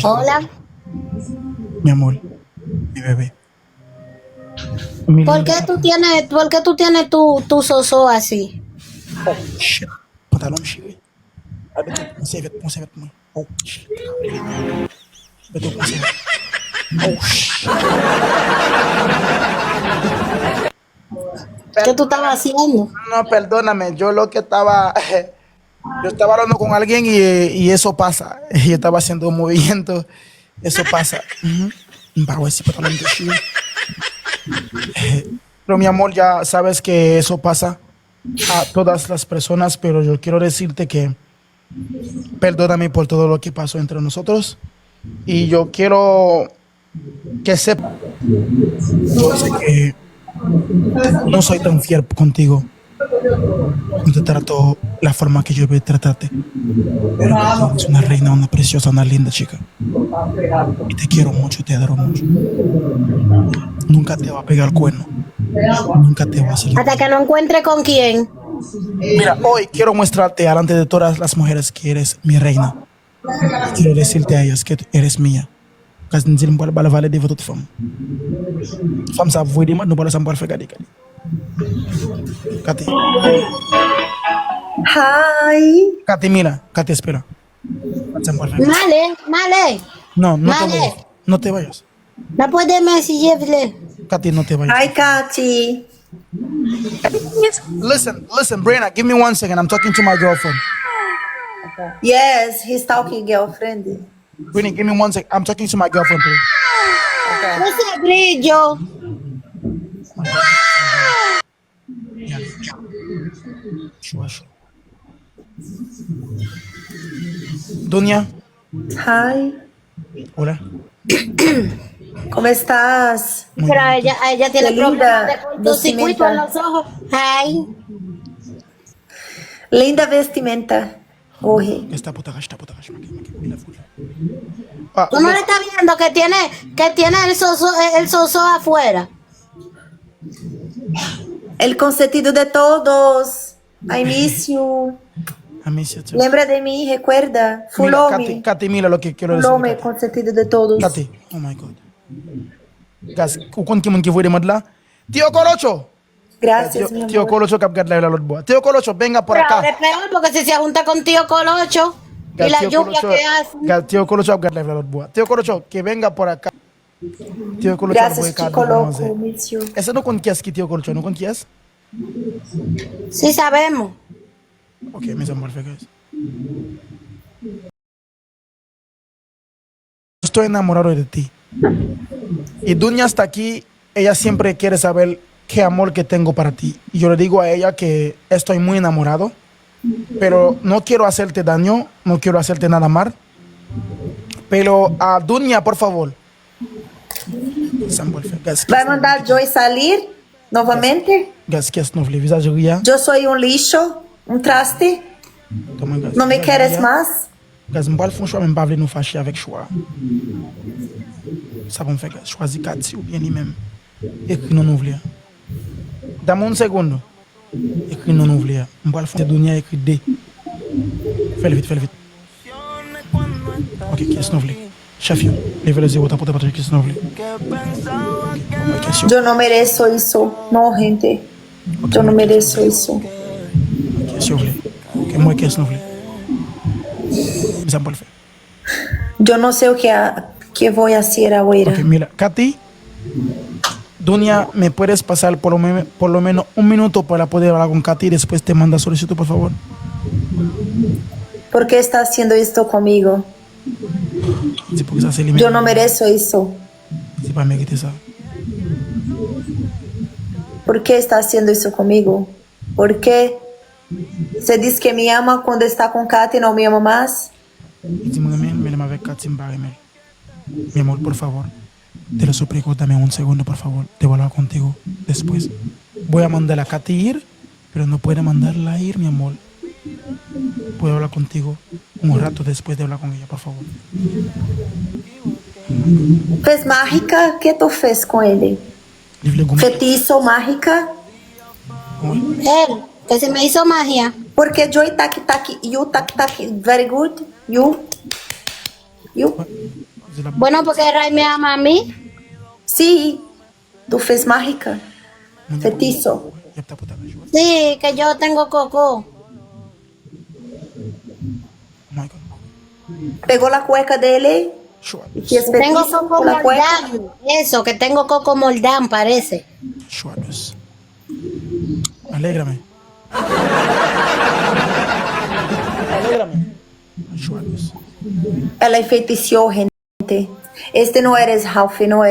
Hola. Mi amor, mi bebé. Mi ¿Por linda. qué tú tienes tu soso así? Oh, shit. Pantalon shit. Ay, vete, ponse vet, muy. Oh, shit. Vete, ponse vet. Oh, shit. ¿Qué tú Perdóname. estabas haciendo? No, perdóname. Yo lo que estaba. Yo estaba hablando con alguien y eso pasa. Yo estaba haciendo un movimiento. Eso pasa. Bajo ese pantalón de shit. Pero mi amor, ya sabes que eso pasa a todas las personas, pero yo quiero decirte que perdóname por todo lo que pasó entre nosotros y yo quiero que sepas, yo sé que no soy tan fiel contigo, no te trato la forma que yo voy a tratarte, pero tú eres una reina, una preciosa, una linda chica y te quiero mucho, te adoro mucho. Nunca te va a pegar el cuerno, nunca te va a hacer Hasta que infiel. no encuentre con quién. Mira, hoy quiero mostrarte delante de todas las mujeres que eres mi reina y quiero decirte a ellas que eres mía. Parce que nous allons parler de votre femme. Femme, ça vous dit, nous parlons sans faire garder. Katy, Hi. Katy, mira, Katy, espera. Sans faire garder. Male. No, no te Male. vayas. No te vayas. No puede mensajearle. Katy, no te vayas. Hi, Kati. Listen, Brianna, give me 1 second. I'm talking to my girlfriend. Yes, he's talking girlfriend. Brianna, give me 1 second. I'm talking to my girlfriend, please. Ese brillo. Sure. Dunia, Hi. hola. ¿Cómo estás? Muy Pero bien. ella tiene Qué linda problemas de cortocircuito en vestimenta. los ojos. Ay. Linda vestimenta. Hoje. Esta puta gacha. Mira, full. Ah, Tú no le estás viendo que tiene el soso afuera. El consentido de todos. I miss you. I miss you too. Lembra de mí, recuerda. Mira, Fulome. Katy, mira lo que quiero decir. Fulome, consentido de todos. Katy, oh my God. Guys, ou kon ki moun ki vwe de mod la? Tío Colocho! Gracias, mi Tío amor. Colocho kap gad live la lot boa. Tío Colocho, venga por Pero ahora acá. es peor porque si se junta con tío Colocho y Guys, la Tío lluvia Colocho, que hace. guys, Tío Colocho kap gad live la lot boa. Tío Colocho, que venga por acá. Tío Colocho al Gracias, boy ka Chico do Loco. maze. Miss you. Ese no kon ki es ki Tío Colocho, no kon ki es? Sí sabemos. Ok, mis amor, guys. Estoy enamorado de ti. Y Dunia está aquí, ella siempre quiere saber qué amor que tengo para ti. Y yo le digo a ella que estoy muy enamorado, pero no quiero hacerte daño, no quiero hacerte nada mal. Pero a Dunia, por favor. ¿Va a mandar Joy salir novamente? Gas, que es no visage ria. Yo soy un lixo, un traste. Toma, gas. ¿No me quieres más? Gas, m'bal fon choix, même pas vle nous fâcher avec choix. Ça va me faire gas. Choisis Katy ou bien lui-même. Écris non ouvrir. Dame un segundo. Écris non ouvrir. M'bal fon Dunia écrit D. Fais-le vite. Ok, qui est non Chef, leve le zéro, t'as pas de qui est non question. Yo no merezco eso. No, gente. Yo no merezco eso. Question que moi qui est non Mis amor, fait. Yo no sé qué voy a hacer ahora. Ok, mira, Katy, Dunia, ¿me puedes pasar por lo menos 1 minuto para poder hablar con Katy y después te manda solicitud, por favor? ¿Por qué está haciendo esto conmigo? Sí, porque ça, c'est limite. Yo no merezco eso. C'est pas mérité ça. ¿Por qué está haciendo eso conmigo? ¿Por qué se dice que me ama cuando está con Katy y no me ama más? Dis-moi, mais avec Katy, me mi amor, por favor, te lo suplico, dame 1 segundo, por favor. Debo hablar contigo después. Voy a mandar a Katy ir, pero no puede mandarla ir, mi amor. Puedo hablar contigo un rato después de hablar con ella, por favor. Fez mágica? ¿Qué tú fez con él? Livre Gomes. Feitiço, mágica? Él, que se me hizo magia. Porque Joy tak tak, you tak tak, very good. You. Viu? Bueno, porque Ray me ama a mí. Sim, tu fez mágica. Feitiço. Sí, que yo tengo coco. Pegou a cueca dele e fez Tengo feitiço coco com a cueca. moldán. Eso, que tengo coco moldán, parece. Schwartz. Alégrame. Alégrame. Schwartz. Ela enfeitiçou, gente. Este não eres Ralph, não é?